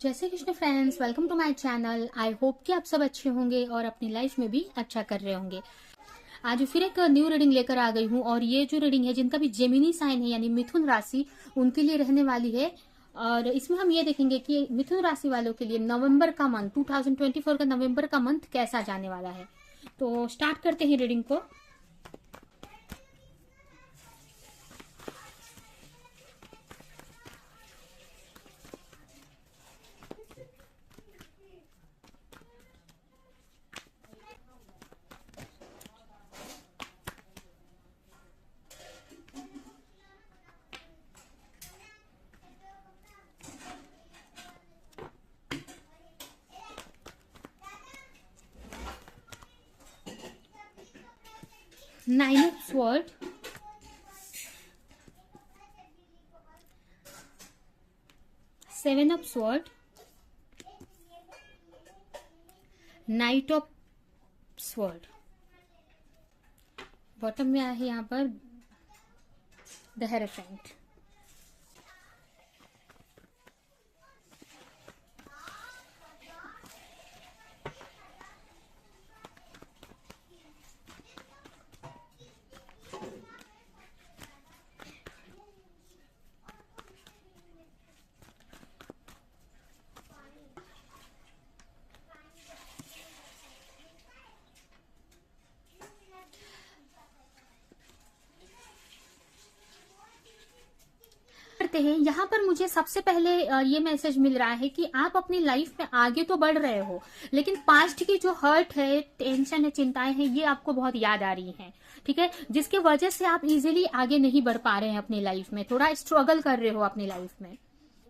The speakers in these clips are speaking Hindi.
जय Shri Krishna friends, welcome to my channel. I hope कि आप सब अच्छे होंगे और अपनी लाइफ में भी अच्छा कर रहे होंगे। आज फिर एक न्यू रीडिंग लेकर आ गई हूँ और ये जो रीडिंग है जिनका भी जेमिनी साइन है यानी मिथुन राशि, उनके लिए रहने वाली है। और इसमें हम ये देखेंगे कि मिथुन राशि वालों के लिए नवंबर का मंथ 2024 का नवंबर का मंथ कैसा जाने वाला है। तो स्टार्ट करते हैं रीडिंग को। Nine of sword, seven of sword, night of sword. Bottom में आया है यहाँ पर द हेरोफेंट। करते हैं यहाँ पर मुझे सबसे पहले ये मैसेज मिल रहा है कि आप अपनी लाइफ में आगे तो बढ़ रहे हो, लेकिन पास्ट की जो हर्ट है, टेंशन है, चिंताएं हैं, ये आपको बहुत याद आ रही हैं। ठीक है, जिसके वजह से आप इजीली आगे नहीं बढ़ पा रहे हैं अपनी लाइफ में, थोड़ा स्ट्रगल कर रहे हो अपनी लाइफ में।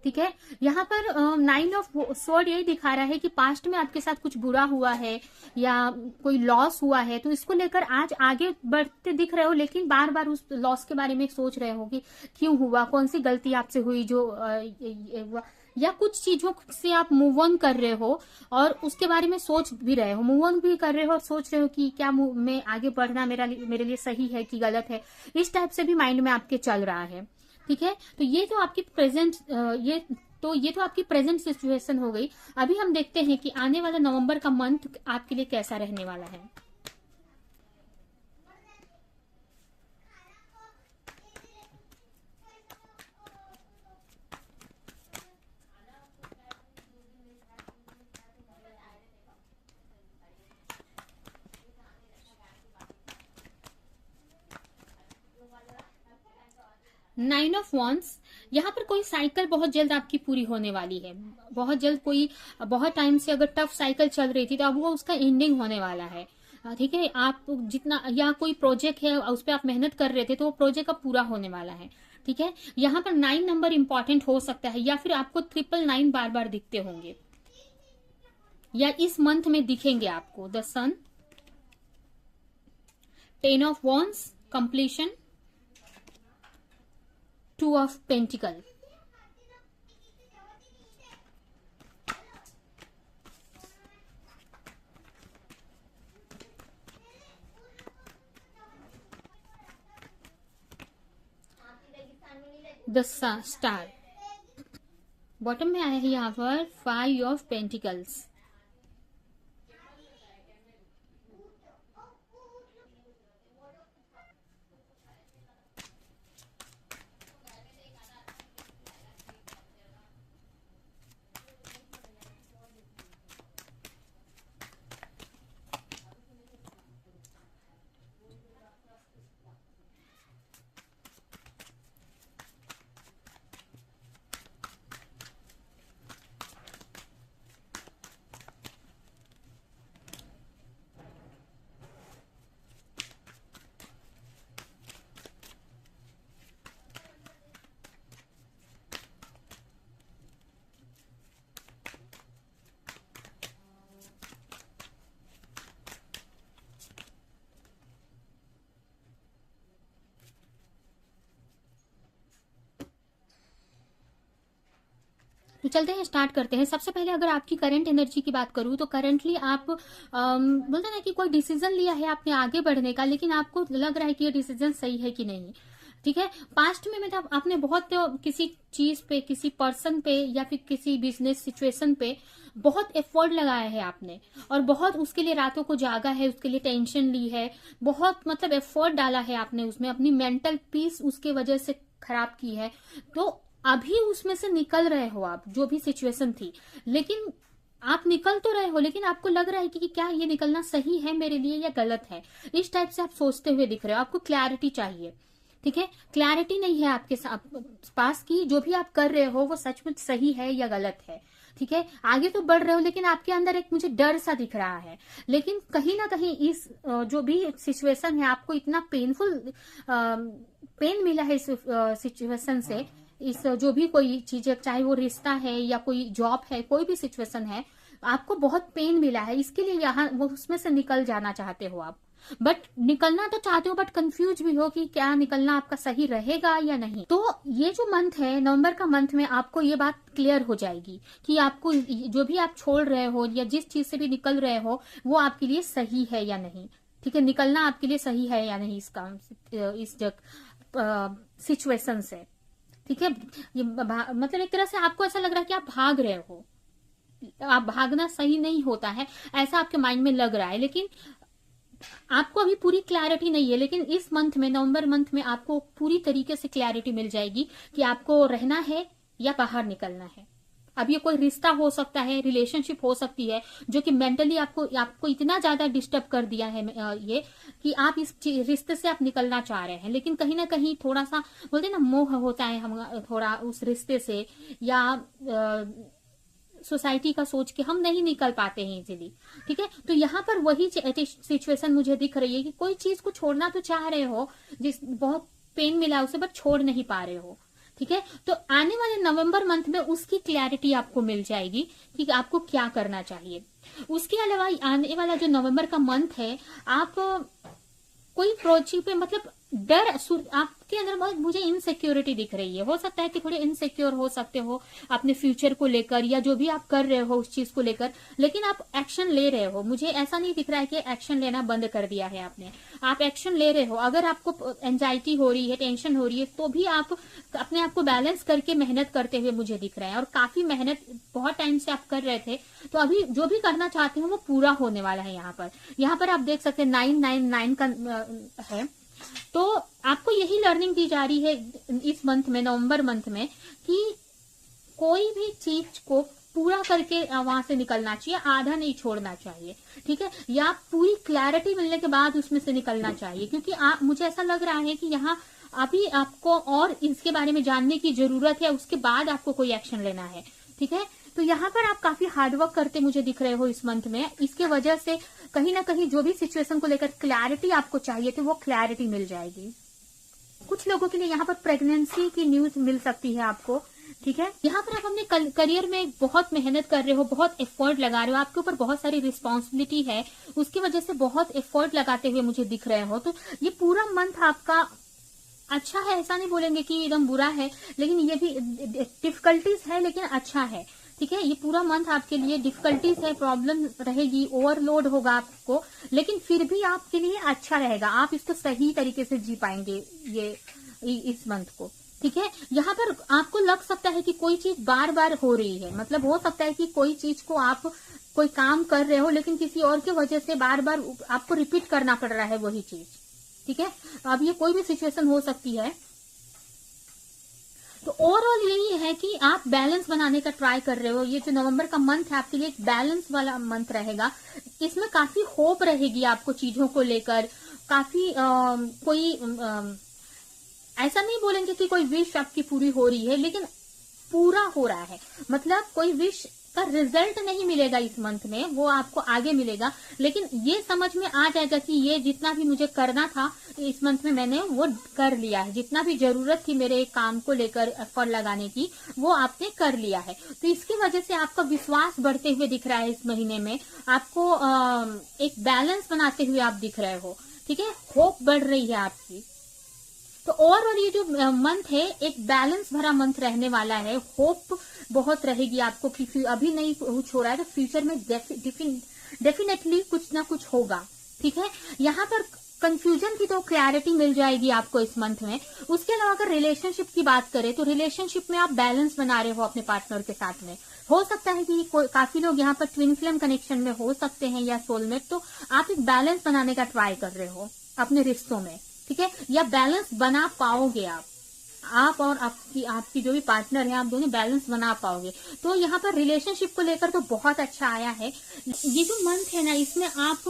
ठीक है, यहाँ पर नाइन ऑफ स्वॉर्ड यही दिखा रहा है कि पास्ट में आपके साथ कुछ बुरा हुआ है या कोई लॉस हुआ है, तो इसको लेकर आज आगे बढ़ते दिख रहे हो, लेकिन बार बार उस लॉस के बारे में सोच रहे हो कि क्यों हुआ, कौन सी गलती आपसे हुई जो या कुछ चीजों से आप मूव ऑन कर रहे हो और उसके बारे में सोच भी रहे हो, मूव ऑन भी कर रहे हो और सोच रहे हो कि क्या मैं आगे बढ़ना मेरे लिए सही है कि गलत है। इस टाइप से भी माइंड में आपके चल रहा है। ठीक है, तो ये तो आपकी प्रेजेंट सिचुएशन हो गई। अभी हम देखते हैं कि आने वाला नवंबर का मंथ आपके लिए कैसा रहने वाला है। नाइन ऑफ वॉन्स, यहाँ पर कोई साइकिल बहुत जल्द आपकी पूरी होने वाली है। बहुत जल्द कोई बहुत टाइम से अगर टफ साइकिल चल रही थी तो अब वो उसका एंडिंग होने वाला है। ठीक है, आप जितना या कोई प्रोजेक्ट है उस पर आप मेहनत कर रहे थे तो वो प्रोजेक्ट अब पूरा होने वाला है। ठीक है, यहाँ पर 9 नंबर इंपॉर्टेंट हो सकता है या फिर आपको 999 बार बार दिखते होंगे या इस मंथ में दिखेंगे आपको। The sun, 10 of wands, completion, 2 of Pentacle, the star. Bottom में आया है यहाँ पर 5 of Pentacles। तो चलते हैं, स्टार्ट करते हैं। सबसे पहले अगर आपकी करंट एनर्जी की बात करूं तो करंटली आप बोलते ना कि कोई डिसीजन लिया है आपने आगे बढ़ने का, लेकिन आपको लग रहा है कि ये डिसीजन सही है कि नहीं। ठीक है। पास्ट में मतलब आपने बहुत किसी चीज पे, किसी पर्सन पे या फिर किसी बिजनेस सिचुएशन पे बहुत एफर्ट लगाया है आपने, और बहुत उसके लिए रातों को जागा है, उसके लिए टेंशन ली है, बहुत मतलब एफर्ट डाला है आपने उसमें, अपनी मेंटल पीस उसके वजह से खराब की है। तो अभी उसमें से निकल रहे हो आप, जो भी सिचुएशन थी, लेकिन आप निकल तो रहे हो, लेकिन आपको लग रहा है कि क्या ये निकलना सही है मेरे लिए या गलत है, इस टाइप से आप सोचते हुए दिख रहे हो। आपको क्लैरिटी चाहिए, ठीक है। क्लैरिटी नहीं है आपके पास कि जो भी आप कर रहे हो वो सचमुच सही है या गलत है, ठीक है। आगे तो बढ़ रहे हो, लेकिन आपके अंदर एक मुझे डर सा दिख रहा है। लेकिन कहीं ना कहीं इस जो भी सिचुएशन है, आपको इतना पेन मिला है इस सिचुएशन से, इस जो भी कोई चीज है, चाहे वो रिश्ता है या कोई जॉब है, कोई भी सिचुएशन है, आपको बहुत पेन मिला है, इसके लिए यहाँ वो उसमें से निकल जाना चाहते हो आप। बट निकलना तो चाहते हो, बट कंफ्यूज भी हो कि क्या निकलना आपका सही रहेगा या नहीं। तो ये जो मंथ है, नवंबर का मंथ में, आपको ये बात क्लियर हो जाएगी कि आपको जो भी आप छोड़ रहे हो या जिस चीज से भी निकल रहे हो वो आपके लिए सही है या नहीं, ठीक है। निकलना आपके लिए सही है या नहीं इस सिचुएशन से, ठीक है। ये मतलब एक तरह से आपको ऐसा लग रहा है कि आप भाग रहे हो, आप भागना सही नहीं होता है, ऐसा आपके माइंड में लग रहा है, लेकिन आपको अभी पूरी क्लैरिटी नहीं है। लेकिन इस मंथ में, नवंबर मंथ में, आपको पूरी तरीके से क्लैरिटी मिल जाएगी कि आपको रहना है या बाहर निकलना है। अब ये कोई रिश्ता हो सकता है, रिलेशनशिप हो सकती है, जो कि मेंटली आपको इतना ज्यादा डिस्टर्ब कर दिया है ये, कि आप इस रिश्ते से आप निकलना चाह रहे हैं, लेकिन कहीं ना कहीं थोड़ा सा बोलते हैं ना, मोह होता है हम थोड़ा उस रिश्ते से, या सोसाइटी का सोच के हम नहीं निकल पाते हैं इजीली, ठीक है। तो यहाँ पर वही सिचुएशन मुझे दिख रही है कि कोई चीज को छोड़ना तो चाह रहे हो, जिस बहुत पेन मिला उसे, बट छोड़ नहीं पा रहे हो, ठीक है। तो आने वाले नवंबर मंथ में उसकी क्लैरिटी आपको मिल जाएगी कि आपको क्या करना चाहिए। उसके अलावा आने वाला जो नवंबर का मंथ है, आप कोई प्रोजेक्ट पे मतलब डर आपके अंदर बहुत मुझे इनसिक्योरिटी दिख रही है। हो सकता है कि थोड़े इनसिक्योर हो सकते हो अपने फ्यूचर को लेकर, या जो भी आप कर रहे हो उस चीज को लेकर, लेकिन आप एक्शन ले रहे हो। मुझे ऐसा नहीं दिख रहा है कि एक्शन लेना बंद कर दिया है आपने, आप एक्शन ले रहे हो। अगर आपको एंजाइटी हो रही है, टेंशन हो रही है, तो भी आप अपने आप को बैलेंस करके मेहनत करते हुए मुझे दिख रहा है, और काफी मेहनत बहुत टाइम से आप कर रहे थे। तो अभी जो भी करना चाहते हो वो पूरा होने वाला है। यहाँ पर आप देख सकते हैं 999 का है। तो आपको यही लर्निंग दी जा रही है इस मंथ में, नवंबर मंथ में, कि कोई भी चीज को पूरा करके वहां से निकलना चाहिए, आधा नहीं छोड़ना चाहिए, ठीक है। या पूरी क्लैरिटी मिलने के बाद उसमें से निकलना चाहिए, क्योंकि मुझे ऐसा लग रहा है कि यहाँ अभी आपको और इसके बारे में जानने की जरूरत है, उसके बाद आपको कोई एक्शन लेना है, ठीक है। तो यहाँ पर आप काफी हार्डवर्क करते मुझे दिख रहे हो इस मंथ में। इसके वजह से कहीं ना कहीं जो भी सिचुएशन को लेकर क्लैरिटी आपको चाहिए थी, वो क्लैरिटी मिल जाएगी। कुछ लोगों के लिए यहाँ पर प्रेगनेंसी की न्यूज मिल सकती है आपको, ठीक है। यहाँ पर आप अपने करियर में बहुत मेहनत कर रहे हो, बहुत एफर्ट लगा रहे हो, आपके ऊपर बहुत सारी रिस्पॉन्सिबिलिटी है, उसकी वजह से बहुत एफर्ट लगाते हुए मुझे दिख रहे हो। तो ये पूरा मंथ आपका अच्छा है, ऐसा नहीं बोलेंगे कि एकदम बुरा है, लेकिन ये भी डिफिकल्टीज है, लेकिन अच्छा है, ठीक है। ये पूरा मंथ आपके लिए डिफिकल्टीज है, प्रॉब्लम रहेगी, ओवरलोड होगा आपको, लेकिन फिर भी आपके लिए अच्छा रहेगा, आप इसको सही तरीके से जी पाएंगे ये इस मंथ को, ठीक है। यहाँ पर आपको लग सकता है कि कोई चीज बार बार हो रही है, मतलब हो सकता है कि कोई चीज को आप कोई काम कर रहे हो, लेकिन किसी और की वजह से बार बार आपको रिपीट करना पड़ रहा है वही चीज, ठीक है। अब ये कोई भी सिचुएशन हो सकती है। तो ओवरऑल यही है कि आप बैलेंस बनाने का ट्राई कर रहे हो। ये जो नवंबर का मंथ है आपके लिए एक बैलेंस वाला मंथ रहेगा, इसमें काफी होप रहेगी आपको चीजों को लेकर, काफी कोई ऐसा नहीं बोलेंगे कि कोई विश आपकी पूरी हो रही है, लेकिन पूरा हो रहा है, मतलब कोई विश का रिजल्ट नहीं मिलेगा इस मंथ में, वो आपको आगे मिलेगा। लेकिन ये समझ में आ जाएगा कि ये जितना भी मुझे करना था इस मंथ में मैंने वो कर लिया है, जितना भी जरूरत थी मेरे काम को लेकर एफर्ट लगाने की वो आपने कर लिया है। तो इसकी वजह से आपका विश्वास बढ़ते हुए दिख रहा है इस महीने में, आपको एक बैलेंस बनाते हुए आप दिख रहे हो, ठीक है। होप बढ़ रही है आपकी। तो ओवरऑल ये जो मंथ है एक बैलेंस भरा मंथ रहने वाला है, होप बहुत रहेगी आपको कि अभी नहीं कुछ हो रहा है तो फ्यूचर में डेफिनेटली कुछ ना कुछ होगा, ठीक है। यहाँ पर कंफ्यूजन की तो क्लैरिटी मिल जाएगी आपको इस मंथ में। उसके अलावा अगर रिलेशनशिप की बात करें तो रिलेशनशिप में आप बैलेंस बना रहे हो अपने पार्टनर के साथ में। हो सकता है कि काफी लोग यहाँ पर ट्विन फ्लेम कनेक्शन में हो सकते हैं या सोलमेट, तो आप एक बैलेंस बनाने का ट्राई कर रहे हो अपने रिश्तों में, ठीक है, या बैलेंस बना पाओगे आप और आपकी जो भी पार्टनर है, आप दोनों बैलेंस बना पाओगे। तो यहाँ पर रिलेशनशिप को लेकर तो बहुत अच्छा आया है। ये जो मंथ है ना, इसमें आप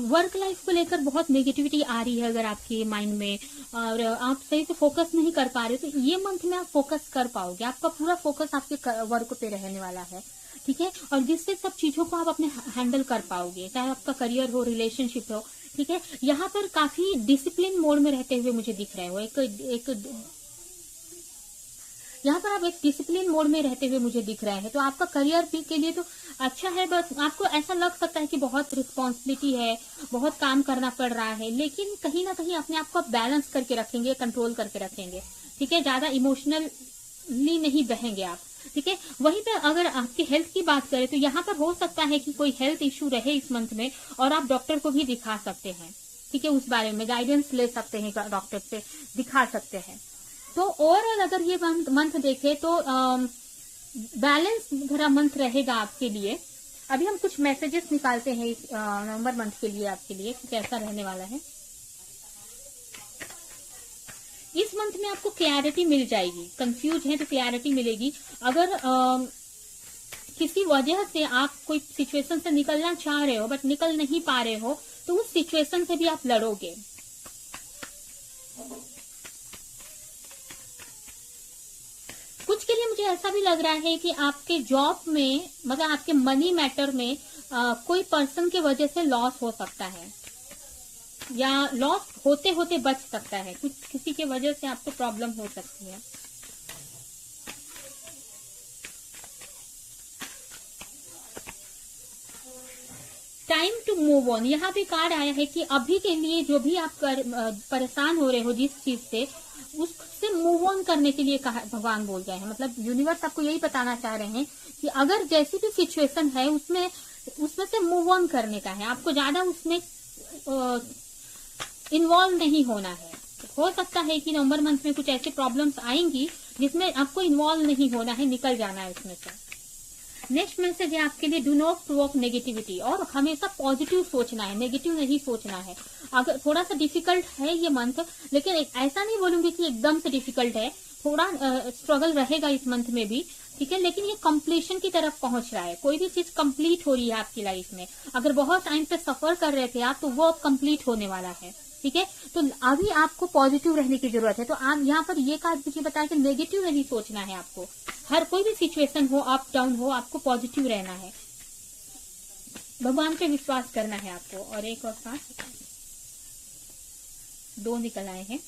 वर्क लाइफ को लेकर बहुत नेगेटिविटी आ रही है अगर आपके माइंड में, और आप सही से फोकस नहीं कर पा रहे, तो ये मंथ में आप फोकस कर पाओगे। आपका पूरा फोकस आपके वर्क पे रहने वाला है, ठीक है, और जिससे सब चीजों को आप अपने हैंडल कर पाओगे, चाहे आपका करियर हो, रिलेशनशिप हो, ठीक है। यहाँ पर काफी डिसिप्लिन मोड में रहते हुए मुझे दिख रहे हो, यहाँ पर आप एक डिसिप्लिन मोड में रहते हुए मुझे दिख रहा है। तो आपका करियर भी के लिए तो अच्छा है, बस आपको ऐसा लग सकता है कि बहुत रिस्पॉन्सिबिलिटी है, बहुत काम करना पड़ रहा है, लेकिन कहीं ना कहीं अपने आप को बैलेंस करके रखेंगे, कंट्रोल करके रखेंगे, ठीक है, ज्यादा इमोशनली नहीं बहेंगे आप, ठीक है। वहीं पे अगर आपकी हेल्थ की बात करें तो यहाँ पर हो सकता है कि कोई हेल्थ इश्यू रहे इस मंथ में, और आप डॉक्टर को भी दिखा सकते हैं, ठीक है, उस बारे में गाइडेंस ले सकते हैं, डॉक्टर से दिखा सकते हैं। तो ओवरऑल अगर ये मंथ देखें तो बैलेंस भरा मंथ रहेगा आपके लिए। अभी हम कुछ मैसेजेस निकालते हैं इस नवंबर मंथ के लिए, आपके लिए कैसा रहने वाला है। इस मंथ में आपको क्लैरिटी मिल जाएगी, कंफ्यूज है तो क्लैरिटी मिलेगी। अगर किसी वजह से आप कोई सिचुएशन से निकलना चाह रहे हो बट निकल नहीं पा रहे हो, तो उस सिचुएशन से भी आप लड़ोगे। कुछ के लिए मुझे ऐसा भी लग रहा है कि आपके जॉब में, मतलब आपके मनी मैटर में कोई पर्सन के वजह से लॉस हो सकता है, या लॉस होते होते बच सकता है, कुछ किसी के वजह से आपको प्रॉब्लम हो सकती है। टाइम टू मूव ऑन, यहाँ पे कार्ड आया है कि अभी के लिए जो भी आप परेशान हो रहे हो जिस चीज से, उससे मूव ऑन करने के लिए भगवान बोल रहे हैं। मतलब यूनिवर्स आपको यही बताना चाह रहे हैं कि अगर जैसी भी सिचुएशन है उसमें से मूव ऑन करने का है, आपको ज्यादा उसमें इन्वॉल्व नहीं होना है। हो सकता है कि नवंबर मंथ में कुछ ऐसी प्रॉब्लम्स आएंगी जिसमें आपको इन्वॉल्व नहीं होना है, निकल जाना है उसमें से। नेक्स्ट मैसेज है आपके लिए, डू नॉट प्रोवोक नेगेटिविटी, और हमेशा पॉजिटिव सोचना है, नेगेटिव नहीं सोचना है। अगर थोड़ा सा डिफिकल्ट है ये मंथ, लेकिन ऐसा नहीं बोलूंगी कि एकदम से डिफिकल्ट है, थोड़ा स्ट्रगल रहेगा इस मंथ में भी, ठीक है, लेकिन ये कंप्लीशन की तरफ पहुंच रहा है। कोई भी चीज कंप्लीट हो रही है आपकी लाइफ में। अगर बहुत टाइम पे सफर कर रहे थे आप, तो वो अब कंप्लीट होने वाला है, ठीक है। तो अभी आपको पॉजिटिव रहने की जरूरत है। तो आप यहाँ पर ये कार्ड मुझे बताया कि नेगेटिव नहीं सोचना है आपको। हर कोई भी सिचुएशन हो, अप डाउन हो, आपको पॉजिटिव रहना है, भगवान पे विश्वास करना है आपको। और एक और कार्ड, 2 निकल आए हैं,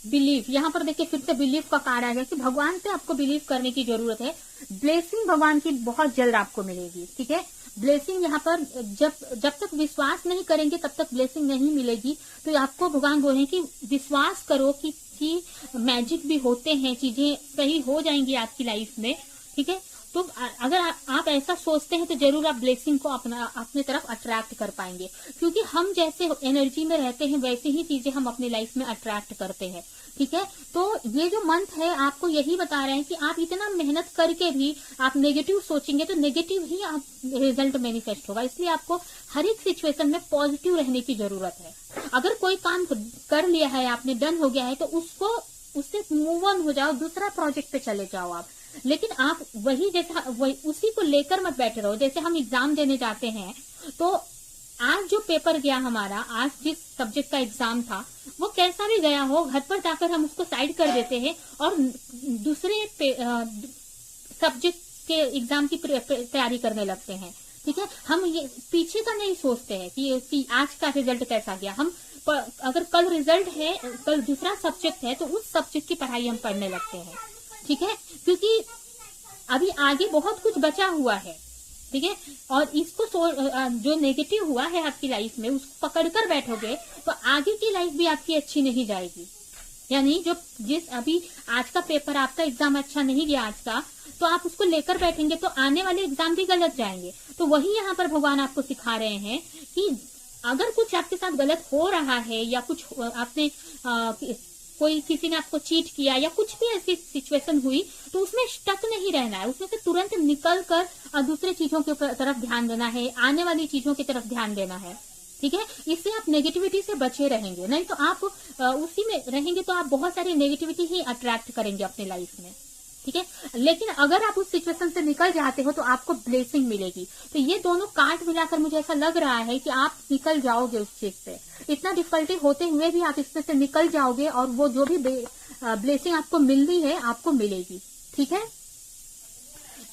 बिलीव। यहाँ पर देखिए फिर से बिलीव का कार्ड आ गया कि भगवान पे आपको बिलीव करने की जरूरत है। ब्लेसिंग भगवान की बहुत जल्द आपको मिलेगी, ठीक है। ब्लेसिंग यहाँ पर जब तक विश्वास नहीं करेंगे तब तक ब्लेसिंग नहीं मिलेगी। तो आपको भगवान बोल रहे हैं कि विश्वास करो कि मैजिक भी होते हैं, चीजें सही हो जाएंगी आपकी लाइफ में, ठीक है। तो अगर आप ऐसा सोचते हैं तो जरूर आप ब्लेसिंग को अपने तरफ अट्रैक्ट कर पाएंगे, क्योंकि हम जैसे एनर्जी में रहते हैं वैसे ही चीजें हम अपनी लाइफ में अट्रैक्ट करते हैं, ठीक है। तो ये जो मंथ है आपको यही बता रहे हैं कि आप इतना मेहनत करके भी आप नेगेटिव सोचेंगे तो नेगेटिव ही आप रिजल्ट मैनिफेस्ट होगा। इसलिए आपको हर एक सिचुएशन में पॉजिटिव रहने की जरूरत है। अगर कोई काम कर लिया है आपने, डन हो गया है, तो उससे मूव ऑन हो जाओ, दूसरा प्रोजेक्ट पे चले जाओ आप। लेकिन आप उसी को लेकर मत बैठे रहो। जैसे हम एग्जाम देने जाते हैं, तो आज जो पेपर गया हमारा, आज जिस सब्जेक्ट का एग्जाम था, वो कैसा भी गया हो, घर पर जाकर हम उसको साइड कर देते हैं और दूसरे सब्जेक्ट के एग्जाम की तैयारी करने लगते हैं, ठीक है। हम ये पीछे का नहीं सोचते हैं कि आज का रिजल्ट कैसा गया। हम अगर कल रिजल्ट है, कल दूसरा सब्जेक्ट है, तो उस सब्जेक्ट की पढ़ाई हम पढ़ने लगते हैं, ठीक है, क्योंकि अभी आगे बहुत कुछ बचा हुआ है, ठीक है। और इसको जो नेगेटिव हुआ है आपकी लाइफ में, उसको पकड़कर बैठोगे तो आगे की लाइफ भी आपकी अच्छी नहीं जाएगी। यानी जिस अभी आज का पेपर, आपका एग्जाम अच्छा नहीं गया आज का, तो आप उसको लेकर बैठेंगे तो आने वाले एग्जाम भी गलत जाएंगे। तो वही यहाँ पर भगवान आपको सिखा रहे हैं कि अगर कुछ आपके साथ गलत हो रहा है या कुछ आपने कोई किसी ने आपको चीट किया या कुछ भी ऐसी सिचुएशन हुई, तो उसमें स्टक नहीं रहना है, उसमें से तुरंत निकल कर दूसरे चीजों की तरफ ध्यान देना है, आने वाली चीजों की तरफ ध्यान देना है। ठीक है, इससे आप नेगेटिविटी से बचे रहेंगे, नहीं तो आप उसी में रहेंगे तो आप बहुत सारी नेगेटिविटी ही अट्रैक्ट करेंगे अपने लाइफ में। ठीक है, लेकिन अगर आप उस सिचुएशन से निकल जाते हो तो आपको ब्लेसिंग मिलेगी। तो ये दोनों कार्ड मिलाकर मुझे ऐसा लग रहा है कि आप निकल जाओगे उस चीज से, इतना डिफिकल्टी होते हुए भी आप इसमें से निकल जाओगे और वो जो भी ब्लेसिंग आपको मिल रही है आपको मिलेगी। ठीक है,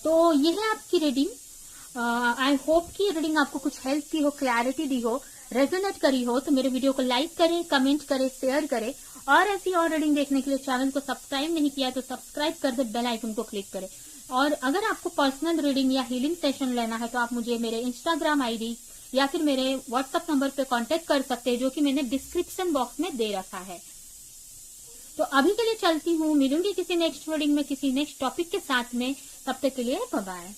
तो ये है आपकी रीडिंग। आई होप कि रीडिंग आपको कुछ हेल्प की हो, क्लैरिटी दी हो, रेजोनेट करी हो। तो मेरे वीडियो को लाइक करें, कमेंट करें, शेयर करें और ऐसी और रीडिंग देखने के लिए चैनल को सब्सक्राइब नहीं किया तो सब्सक्राइब कर दे, बेल आइकन को क्लिक करें। और अगर आपको पर्सनल रीडिंग या हीलिंग सेशन लेना है तो आप मुझे मेरे इंस्टाग्राम आईडी या फिर मेरे व्हाट्सएप नंबर पे कांटेक्ट कर सकते हैं, जो कि मैंने डिस्क्रिप्शन बॉक्स में दे रखा है। तो अभी के लिए चलती हूँ, मिलूंगी किसी नेक्स्ट रीडिंग में किसी नेक्स्ट टॉपिक के साथ में। तब तक के लिए बाय बाय।